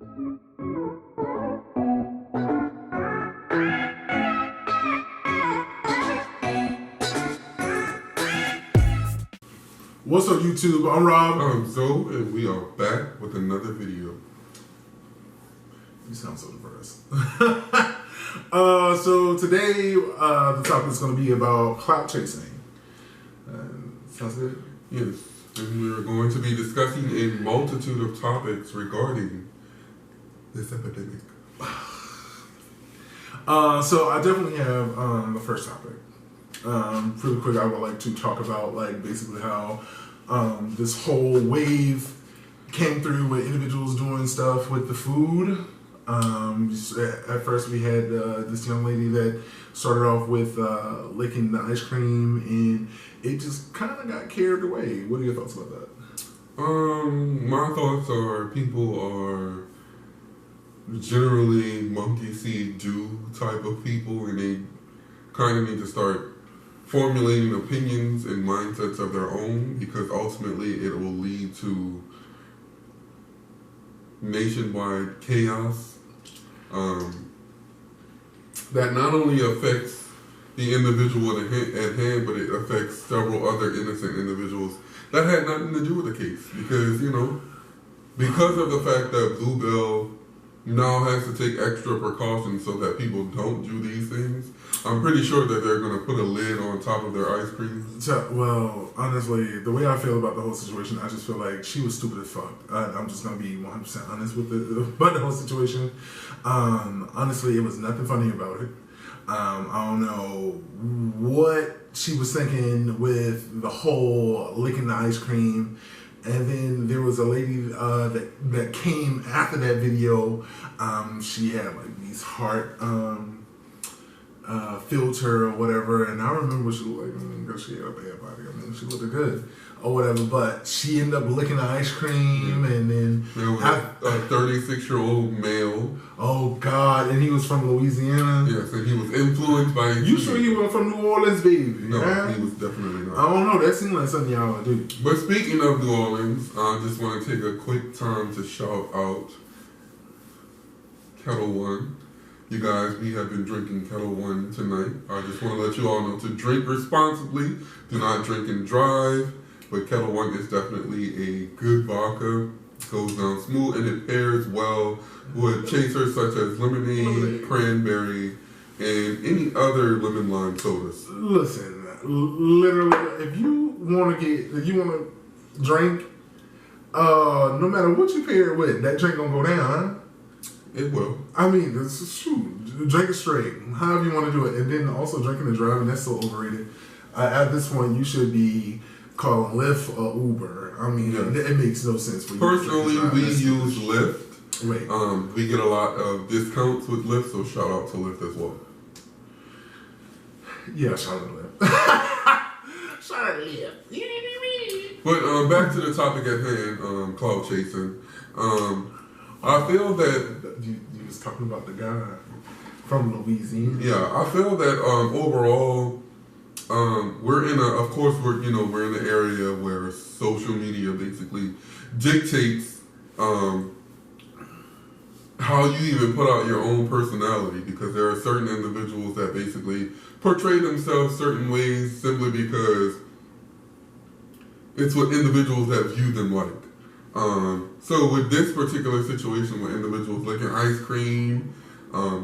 What's up, YouTube? I'm Rob. I'm Zoe, and we are back with another video. You sound so depressed. So today, the topic is going to be about clout chasing. Sounds good? Yes, and we are going to be discussing a multitude of topics regarding this epidemic. So I definitely have the first topic. Really quick, I would like to talk about basically how this whole wave came through with individuals doing stuff with the food. At first we had this young lady that started off with licking the ice cream, and it just kind of got carried away. What are your thoughts about that? My thoughts are people are generally monkey see do type of people, and they kind of need to start formulating opinions and mindsets of their own, because ultimately it will lead to nationwide chaos that not only affects the individual at hand, but it affects several other innocent individuals that had nothing to do with the case. Because of the fact that Bluebell now has to take extra precautions so that people don't do these things, I'm pretty sure that they're going to put a lid on top of their ice cream. So, well, honestly, the way I feel about the whole situation, I just feel like she was stupid as fuck. I'm just going to be 100% honest about the whole situation. Honestly, it was nothing funny about it. I don't know what she was thinking with the whole licking the ice cream. And then there was a lady that came after that video. She had these heart filter or whatever, and I remember what she looked like, because she had a bad body. I mean, she looked good or whatever, but she ended up licking the ice cream, and then there was a 36-year-old male. Oh God! And he was from Louisiana. Yes, and he was influenced by. You sure he wasn't from New Orleans, baby? No, yeah? He was definitely not. I don't know. That seemed like something y'all would do. But speaking of New Orleans, I just want to take a quick time to shout out Kettle One. You guys, we have been drinking Kettle One tonight. I just want to let you all know to drink responsibly. Do not drink and drive. But Kettle One is definitely a good vodka. It goes down smooth, and it pairs well with chasers such as lemonade, cranberry, and any other lemon lime sodas. Listen, literally, if you want to drink, no matter what you pair it with, that drink gonna go down, huh? It will. I mean, this is true. Drink it straight, however you want to do it. And then also drinking and driving, that's so overrated. At this point, you should be calling Lyft or Uber. I mean, yes. It makes no sense for you. Personally, we use Lyft. Right. We get a lot of discounts with Lyft, so shout out to Lyft as well. Yeah, shout out to Lyft. Shout out to Lyft. But back to the topic at hand, clout chasing. I feel that you was talking about the guy from Louisiana. Yeah, I feel that overall, we're in an area where social media basically dictates how you even put out your own personality, because there are certain individuals that basically portray themselves certain ways simply because it's what individuals that view them like. So with this particular situation with individuals licking ice cream,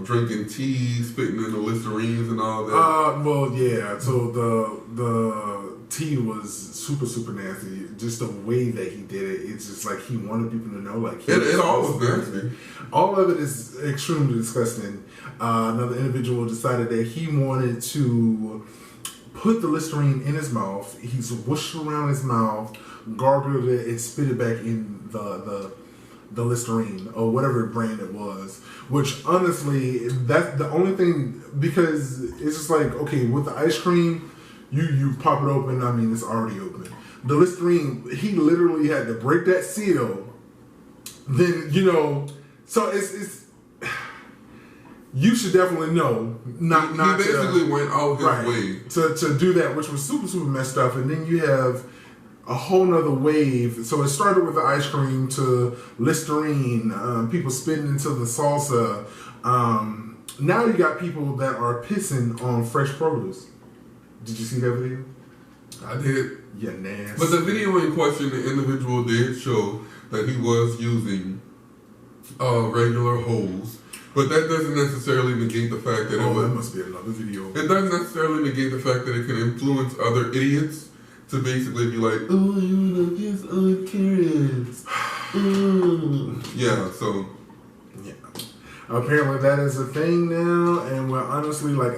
drinking tea, spitting in the Listerines and all that. Well, yeah. So the tea was super, super nasty. Just the way that he did it, it's just like he wanted people to know, like it all was nasty. All of it is extremely disgusting. Another individual decided that he wanted to put the Listerine in his mouth. He whooshed around his mouth, gargled it, and spit it back in the Listerine or whatever brand it was. Which honestly, that's the only thing, because it's just like, okay, with the ice cream, you pop it open. I mean, it's already open. The Listerine, he literally had to break that seal. Then so it's. You should definitely know not he basically went out his way to do that, which was super, super messed up. And then you have a whole nother wave. So it started with the ice cream to Listerine, people spitting into the salsa. Now you got people that are pissing on fresh produce. Did you see that video? I did. Yeah, nasty. But the video in question, the individual did show that he was using regular hose. But that doesn't necessarily negate the fact that that must be another video. It doesn't necessarily negate the fact that it can influence other idiots to basically be like, oh, you know, yes, carrots. Yeah, so. Yeah. Apparently that is a thing now, and we're honestly, like,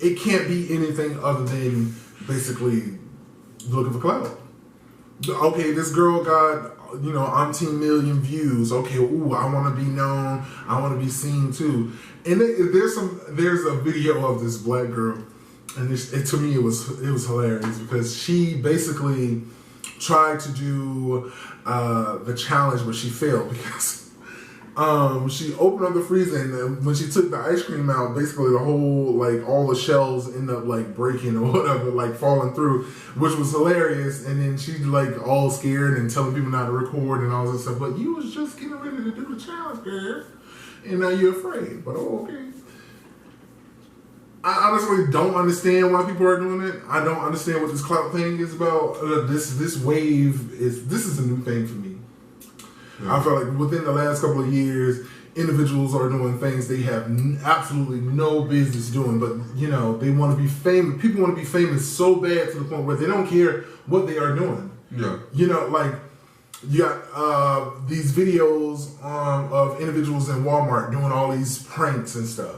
it can't be anything other than basically looking for clout. Okay, this girl got, you know, umpteen million views. Okay, ooh, I want to be known. I want to be seen too. And there's a video of this black girl, and to me it was hilarious because she basically tried to do the challenge, but she failed because she opened up the freezer, and when she took the ice cream out, basically the whole, like, all the shells end up, like, breaking or whatever, like, falling through, which was hilarious. And then she, like, all scared and telling people not to record and all this stuff. But you was just getting ready to do the challenge, girl, and now you're afraid. But okay. I honestly don't understand why people are doing it. I don't understand what this clout thing is about. This wave is a new thing for me. Yeah. I feel like within the last couple of years, individuals are doing things they have absolutely no business doing, but, you know, they want to be famous. People want to be famous so bad to the point where they don't care what they are doing. Yeah. You know, like, you got these videos of individuals in Walmart doing all these pranks and stuff.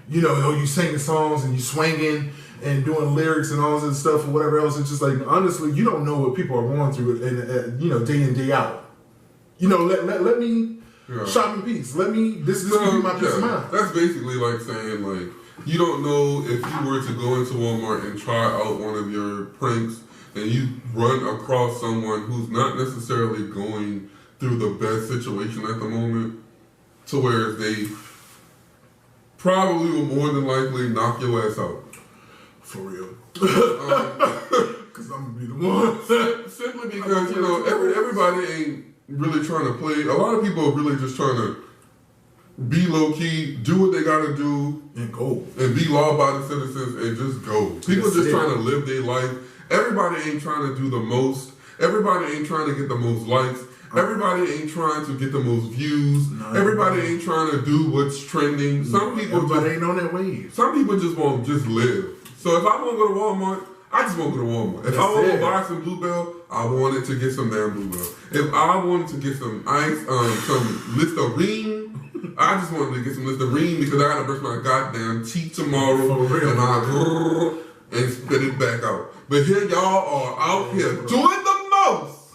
You know, you singing songs and you swinging and doing lyrics and all this stuff or whatever else. It's just like, honestly, you don't know what people are going through, and you know, day in, day out. You know, let me shop in peace. Let me, this will be my peace of mind. That's basically like saying, like, you don't know if you were to go into Walmart and try out one of your pranks and you run across someone who's not necessarily going through the best situation at the moment, to where they probably will more than likely knock your ass out. For real. Because I'm going to be the one. Simply because, you know, everybody ain't really trying to play. A lot of people are really just trying to be low key, do what they gotta do, and go, and be law-abiding citizens, and just go. People just trying to live their life. Everybody ain't trying to do the most. Everybody ain't trying to get the most likes. Everybody ain't trying to get the most views. No, everybody ain't trying to do what's trending. Some people ain't on that wave. Some people just want to just live. So if I want to go to Walmart, I just want to go to Walmart. If I want to buy some Bluebell, I wanted to get some damn Bluebell. If I wanted to get some ice, some Listerine, I just wanted to get some Listerine because I got to brush my goddamn teeth tomorrow. And spit it back out. But here y'all are out here doing the most.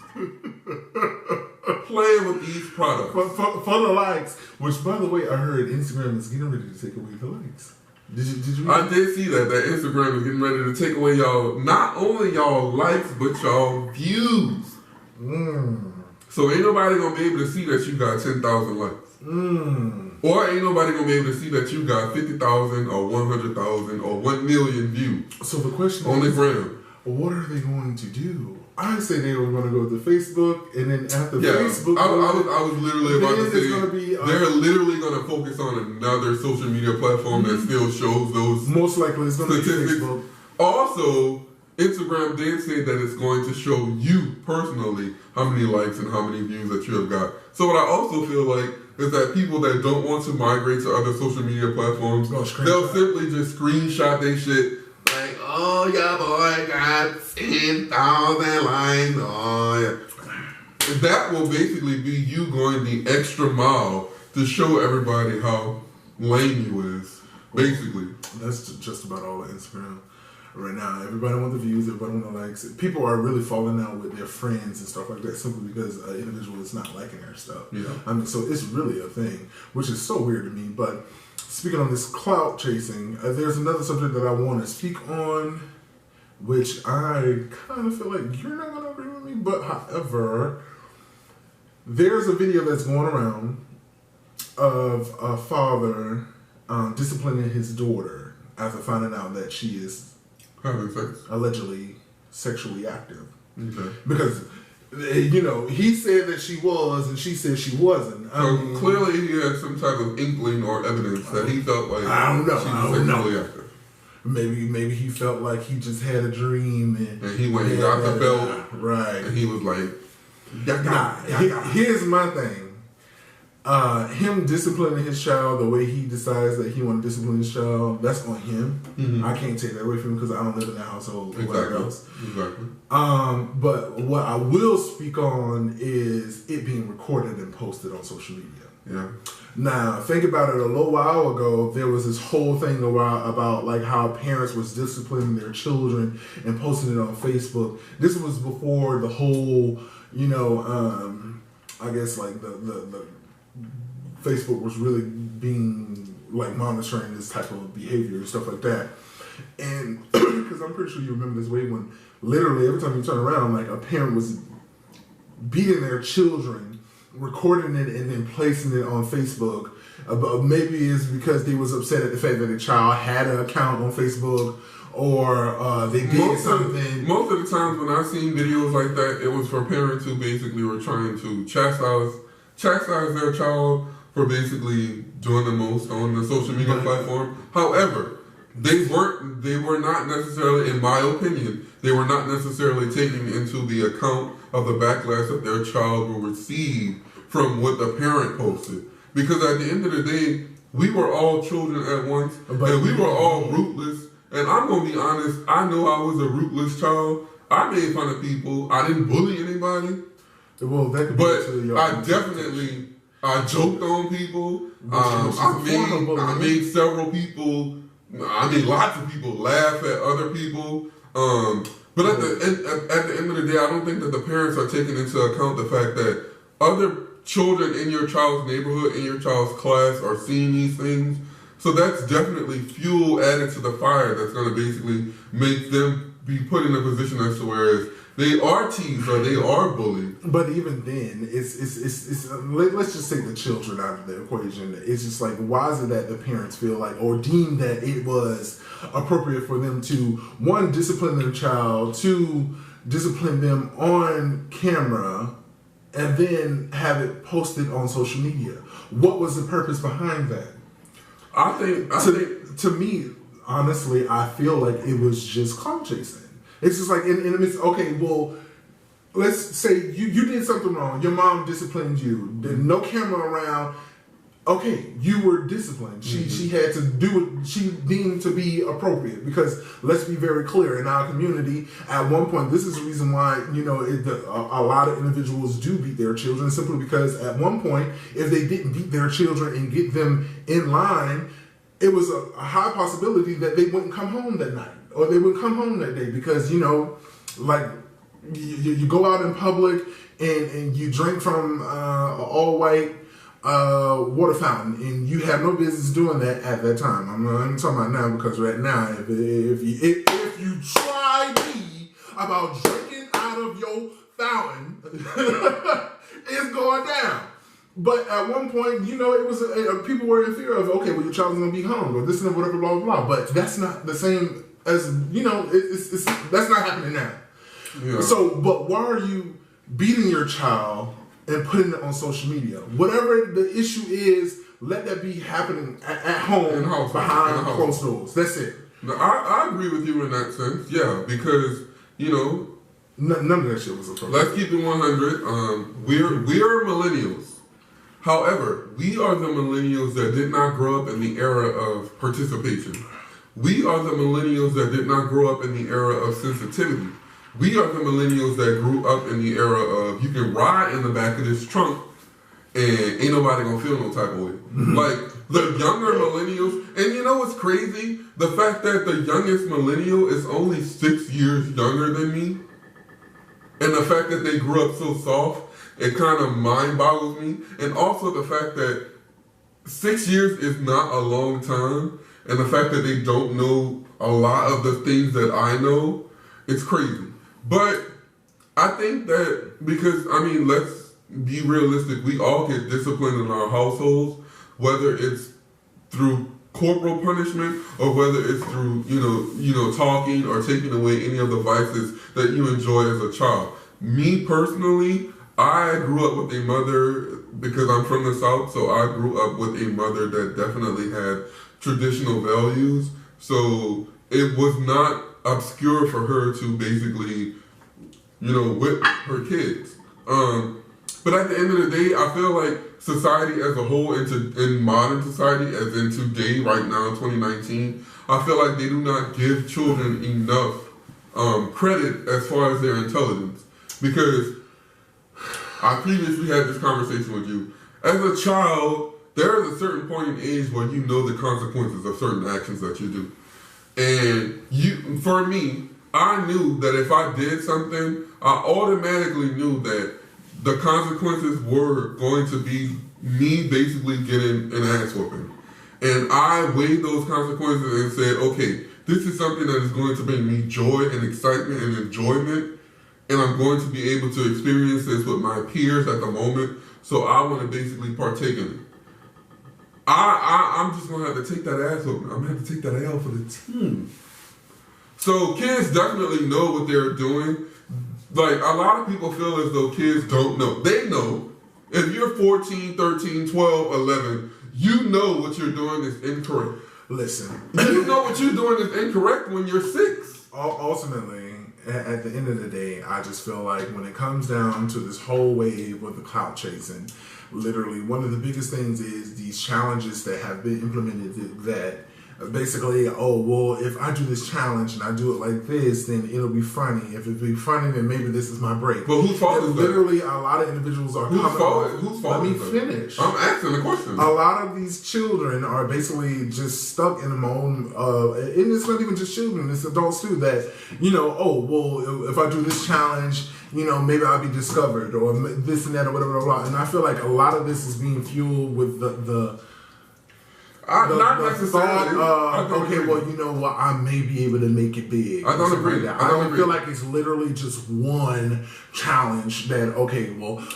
Playing with these products. For the likes. Which, by the way, I heard Instagram is getting ready to take away the likes. Did you? I did see that Instagram is getting ready to take away y'all, not only y'all likes, but y'all views. So ain't nobody gonna be able to see that you got 10,000 likes. Or ain't nobody gonna be able to see that you got 50,000 or 100,000 or 1 million views. So the question on the is, gram. What are they going to do? I say they were going to go to Facebook, and then after Facebook, I was literally about to say they're literally going to focus on another social media platform that still shows those. Most likely, it's going to be Facebook. Also, Instagram did say that it's going to show you personally how many likes and how many views that you have got. So what I also feel like is that people that don't want to migrate to other social media platforms, they'll simply just screenshot their shit. Like, oh, yeah, boy, got 10,000 likes. Oh, yeah. That will basically be you going the extra mile to show everybody how lame you is, basically. That's just about all of Instagram right now. Everybody wants the views, everybody wants the likes. People are really falling out with their friends and stuff like that simply because an individual is not liking their stuff. Yeah. I mean, so it's really a thing, which is so weird to me. But speaking on this clout chasing, there's another subject that I want to speak on, which I kind of feel like you're not going to agree with me. But however, there's a video that's going around of a father disciplining his daughter after finding out that she is having sex, allegedly sexually active. Okay. Because, you know, he said that she was and she said she wasn't. So clearly he had some type of inkling or evidence that he felt like I don't know. she was sexually active. Maybe he felt like he just had a dream and he went and got the belt. Right. And he was like, here's my thing. Him disciplining his child the way he decides that he want to discipline his child, that's on him. Mm-hmm. I can't take that away from him because I don't live in that household or whatever else. Exactly. But what I will speak on is it being recorded and posted on social media. Yeah. Now, think about it. A little while ago, there was this whole thing about like how parents was disciplining their children and posting it on Facebook. This was before the whole, you know, I guess like the Facebook was really being like monitoring this type of behavior and stuff like that. And because I'm pretty sure you remember this way when literally every time you turn around, like a parent was beating their children, recording it and then placing it on Facebook. Maybe it's because they was upset at the fact that the child had an account on Facebook or they did something. Most of the times when I've seen videos like that, it was for parents who basically were trying to chastise their child for basically doing the most on the social media platform. However, they were not necessarily, in my opinion, they were not necessarily taking into the account of the backlash that their child will receive from what the parent posted. Because at the end of the day, we were all children at once, and we were all rootless. And I'm going to be honest, I know I was a rootless child. I made fun of people. I didn't bully anybody. Well, that could be I joked on people. I made several people. I made lots of people laugh at other people. But at the end of the day, I don't think that the parents are taking into account the fact that other children in your child's neighborhood, in your child's class, are seeing these things. So that's definitely fuel added to the fire that's going to basically make them be put in a position as to whereas they are teased or they are bullied. But even then, it's let's just take the children out of the equation. It's just like, why is it that the parents feel like or deem that it was appropriate for them to, one, discipline their child, two, discipline them on camera, and then have it posted on social media? What was the purpose behind that? To me, honestly, I feel like it was just clout chasing. It's just like, and it's okay, well, let's say you did something wrong. Your mom disciplined you. There's no camera around. Okay, you were disciplined. She had to do what she deemed to be appropriate. Because let's be very clear, in our community, at one point, this is the reason why, you know, a lot of individuals do beat their children, simply because at one point, if they didn't beat their children and get them in line, it was a high possibility that they wouldn't come home that night or they wouldn't come home that day because, you know, like you go out in public and you drink from an all-white water fountain and you have no business doing that at that time. I'm talking about now because right now, if you try me about drinking out of your fountain, it's going down. But at one point, you know, it was people were in fear of, okay, well, your child's going to be hung or this and whatever, blah, blah, blah. But that's not the same as, you know, it's that's not happening now. Yeah. So, but why are you beating your child and putting it on social media? Whatever the issue is, let that be happening at home behind closed doors. That's it. No, I agree with you in that sense, yeah, because, you know, none of that shit was appropriate. Let's keep it 100. We are millennials. However, we are the millennials that did not grow up in the era of participation. We are the millennials that did not grow up in the era of sensitivity. We are the millennials that grew up in the era of you can ride in the back of this trunk and ain't nobody gonna feel no type of way. Like the younger millennials, and you know what's crazy? The fact that the youngest millennial is only 6 years younger than me, and the fact that they grew up so soft, it kind of mind boggles me. And also the fact that 6 years is not a long time, and the fact that they don't know a lot of the things that I know, it's crazy. But I think that because, I mean, let's be realistic, we all get disciplined in our households, whether it's through corporal punishment, or whether it's through talking or taking away any of the vices that you enjoy as a child. Me personally, I grew up with a mother, because I'm from the South, so I grew up with a mother that definitely had traditional values. So it was not obscure for her to basically, whip her kids. But at the end of the day, I feel like society as a whole, in modern society, as in today, right now, 2019, I feel like they do not give children enough credit as far as their intelligence. Because I previously had this conversation with you. As a child, there is a certain point in age where you know the consequences of certain actions that you do. And for me, I knew that if I did something, I automatically knew that the consequences were going to be me basically getting an ass whooping. And I weighed those consequences and said, okay, this is something that is going to bring me joy and excitement and enjoyment, and I'm going to be able to experience this with my peers at the moment, so I want to basically partake in it. I'm just going to have to take that ass whooping. I'm going to have to take that L for the team. So kids definitely know what they're doing. Like, a lot of people feel as though kids don't know. They know. If you're 14, 13, 12, 11, you know what you're doing is incorrect. Listen. You know what you're doing is incorrect when you're 6. Ultimately, at the end of the day, I just feel like when it comes down to this whole wave of the clout chasing, literally one of the biggest things is these challenges that have been implemented that basically, if I do this challenge and I do it like this, then it'll be funny. If it be funny, then maybe this is my break. But whose fault is that? Literally, a lot of individuals are coming off. Whose fault? Let me finish. I'm asking the question. A lot of these children are basically just stuck in the own, and it's not even just children, it's adults too, that, if I do this challenge, maybe I'll be discovered, or this and that, or whatever, blah, blah. And I feel like a lot of this is being fueled with the not necessarily. Thought, I may be able to make it big. I don't agree. I don't feel like it's literally just one challenge that,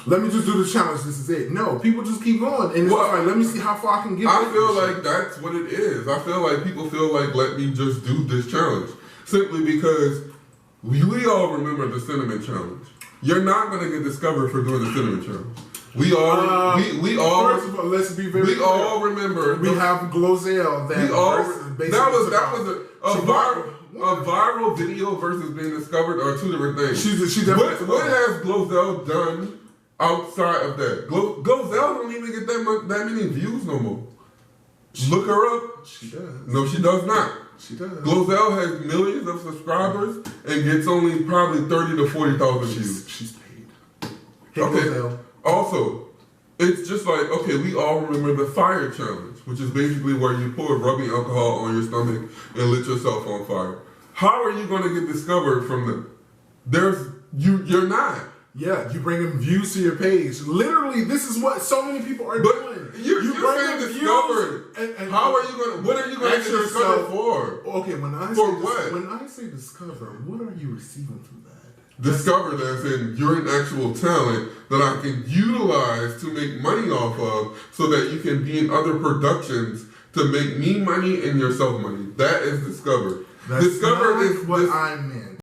let me just do the challenge, this is it. No, people just keep going. And it's like, let me see how far I can get. I feel like that's what it is. I feel like people feel like, let me just do this challenge. Simply because we all remember the cinnamon challenge. You're not going to get discovered for doing the cinnamon challenge. We all First of all, let's be very clear. All remember. We have Glozell that was a viral video versus being discovered are two different things. What has Glozell done outside of that? Glozell don't even get that many views no more. Look her up. She does. No, she does not. She does. Glozell has millions of subscribers and gets only probably 30 to 40,000 views. She's paid. Hey, Okay. Glozell. Also, it's just like, we all remember the fire challenge, which is basically where you pour rubbing alcohol on your stomach and lit yourself on fire. How are you going to get discovered from them? You're not. Yeah, you bring them views to your page. Literally, this is what so many people are doing. You're saying discovered. How are you going to, what are you going to get discovered for? Okay, when I say discover, what are you receiving from that? Discovered as in you're an actual talent that I can utilize to make money off of so that you can be in other productions to make me money and yourself money. That is discovered. That's not what I meant.